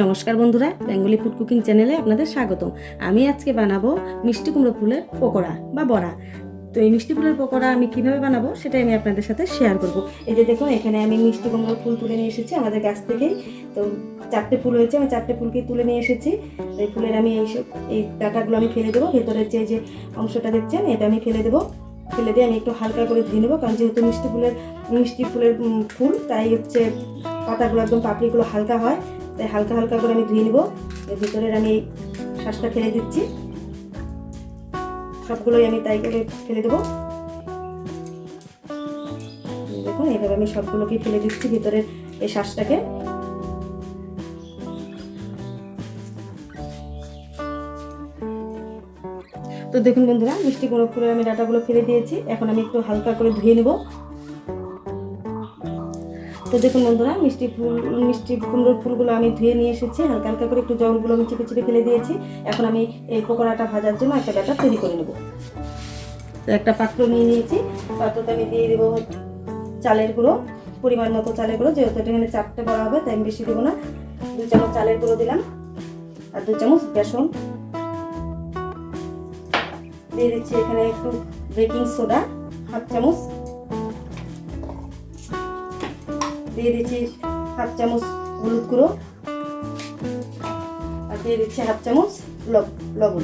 নমস্কার বন্ধুরা, Bengali food cooking চ্যানেলে আপনাদের স্বাগতম। আমি আজকে বানাবো মিষ্টি কুমড়ো ফুলের পকোড়া বা বড়া। তো এই মিষ্টি ফুলের পকোড়া আমি কিভাবে বানাবো সেটাই আমি আপনাদের সাথে শেয়ার করব। এই যে দেখুন, এখানে আমি মিষ্টি কুমড়ো ফুল তুলে নিয়ে এসেছি আমাদের গাছ থেকেই। তো 4টে ফুল হয়েছে, আমি 4টে ফুলকেই তুলে নিয়ে এসেছি। এই ফুলের আমি এই ডাঁটাগুলো আমি ফেলে দেবো। ভেতরের যে অংশটা দেখছেন এটা আমি ফেলে দেবো। ফেলে দিয়ে আমি একটু হালকা করে ধুয়ে নেবো, কারণ যেহেতু মিষ্টি ফুলের ফুল, তাই হচ্ছে পাতাগুলো একদম পাপড়িগুলো হালকা হয়, তাই হালকা হালকা করে আমি ধুয়ে নেব। এর ভিতরের আমি এই শ্বাসটা ফেলে দিচ্ছি, সবগুলোই আমি তাই করে ফেলে দেবো। দেখুন, এইভাবে আমি সবগুলোকে ফেলে দিচ্ছি ভিতরের এই শ্বাসটাকে। তো দেখুন বন্ধুরা, মিষ্টি কুমড়ো ফুলের আমি ডাঁটাগুলো ফেলে দিয়েছি। এখন আমি একটু হালকা করে ধুয়ে নেব। তো দেখুন বন্ধুরা, মিষ্টি কুমড়োর ফুলগুলো আমি ধুয়ে নিয়ে এসেছি। হালকা হালকা করে একটু জলগুলো আমি চিপে চিপে ফেলে দিয়েছি। এখন আমি এই পকোড়াটা ভাজার জন্য একটা ব্যাটার তৈরি করে নেব। তো একটা পাত্র নিয়ে নিয়েছি, পাত্রতে আমি দিয়ে দেবো চালের গুঁড়ো, পরিমাণ মতো চালের গুঁড়ো। যেহেতু এখানে 4টে বড়া হবে তাই আমি বেশি দেবো না। 2 চামচ চালের গুঁড়ো দিলাম, আর 2 চামচ বেসন দিয়ে দিচ্ছি। এখানে একটু বেকিং সোডা 1/2 চামচ দিয়ে দিচ্ছি, 1/2 চামচ হলুদ গুঁড়ো, আর দিয়ে দিচ্ছি 1/2 চামচ লবণ।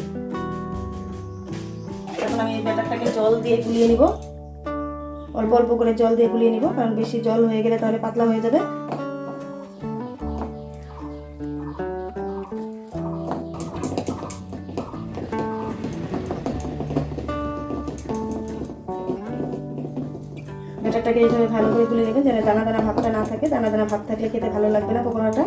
এখন আমি এই ব্যাটারটাকে জল দিয়ে গুলিয়ে নিব। অল্প অল্প করে জল দিয়ে গুলিয়ে নিব, কারণ বেশি জল হয়ে গেলে তাহলে পাতলা হয়ে যাবে। ব্যাটারটাকে এইভাবে ভালো করে গুলে নেবেন, যেন দানা দানা ভাবটা না থাকে। দানা দানা ভাব থাকলে খেতে ভালো লাগবে না পকোড়াটা।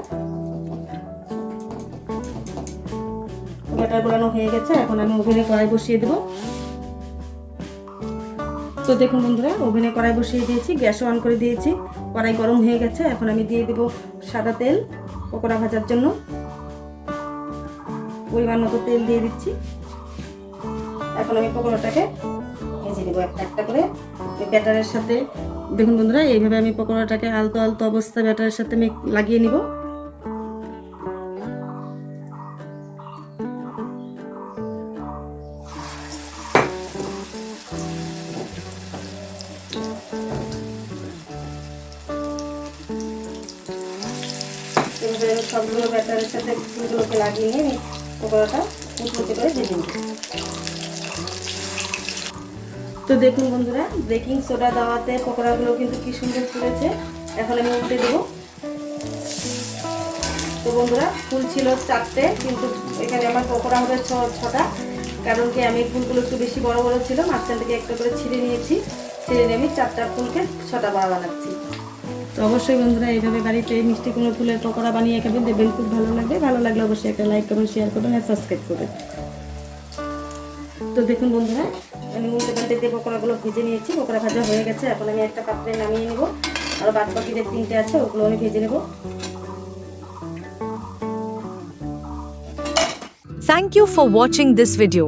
ব্যাটার গোলানো হয়ে গেছে, এখন আমি ওভেনে কড়াই বসিয়ে দেবো। তো দেখুন বন্ধুরা, ওভেনে কড়াই বসিয়ে দিয়েছি, গ্যাসও অন করে দিয়েছি। কড়াই গরম হয়ে গেছে, এখন আমি দিয়ে দেবো সাদা তেল পকোড়া ভাজার জন্য। পরিমাণ মতো তেল দিয়ে দিচ্ছি। এখন আমি পকোড়াটাকে ভেজে নেবো একটা একটা করে ব্যাটারের সাথে। দেখুন বন্ধুরা, এইভাবে আমি পকোড়াটাকে আলতো আলতো অবস্থায় ব্যাটারের সাথে আমি লাগিয়ে নিব। সবগুলো ব্যাটারের সাথে ফুলগুলোকে লাগিয়ে নিয়ে পকোড়াটা মুচমুচে করে ভেজে নিব। তো দেখুন বন্ধুরা, বেকিং সোডা দেওয়াতে পকোড়াগুলো কিন্তু কি সুন্দর ফুলেছে। এখন আমি উল্টে দেবো। তো বন্ধুরা, ফুল ছিল 4টে, কিন্তু এখানে আমার পকোড়া হবে 6টা, কারণ কি আমি ফুলগুলো একটু বেশি বড় বড় ছিল, মাঝখান থেকে একটা করে ছিঁড়ে নিয়েছি। ছিঁড়ে নিয়ে আমি 4টা ফুলকে 6টা বড়া বানাচ্ছি। তো অবশ্যই বন্ধুরা, এইভাবে বাড়িতে মিষ্টি কুমড়ো ফুলের পকোড়া বানিয়ে খাবেন, দেখবেন খুব ভালো লাগবে। ভালো লাগলে অবশ্যই একটা লাইক করবেন, শেয়ার করবেন আর সাবস্ক্রাইব করবেন। তো দেখুন বন্ধুরা, আমি উল্টে পাল্টে দিয়ে পকোড়াগুলো ভেজে নিয়েছি। পকোড়া ভাজা হয়ে গেছে, এখন আমি একটা পাত্রে নামিয়ে নেব। আর বাদ বাকি যে 3টে আছে ওগুলো আমি ভেজে নেব। Thank you for watching this video.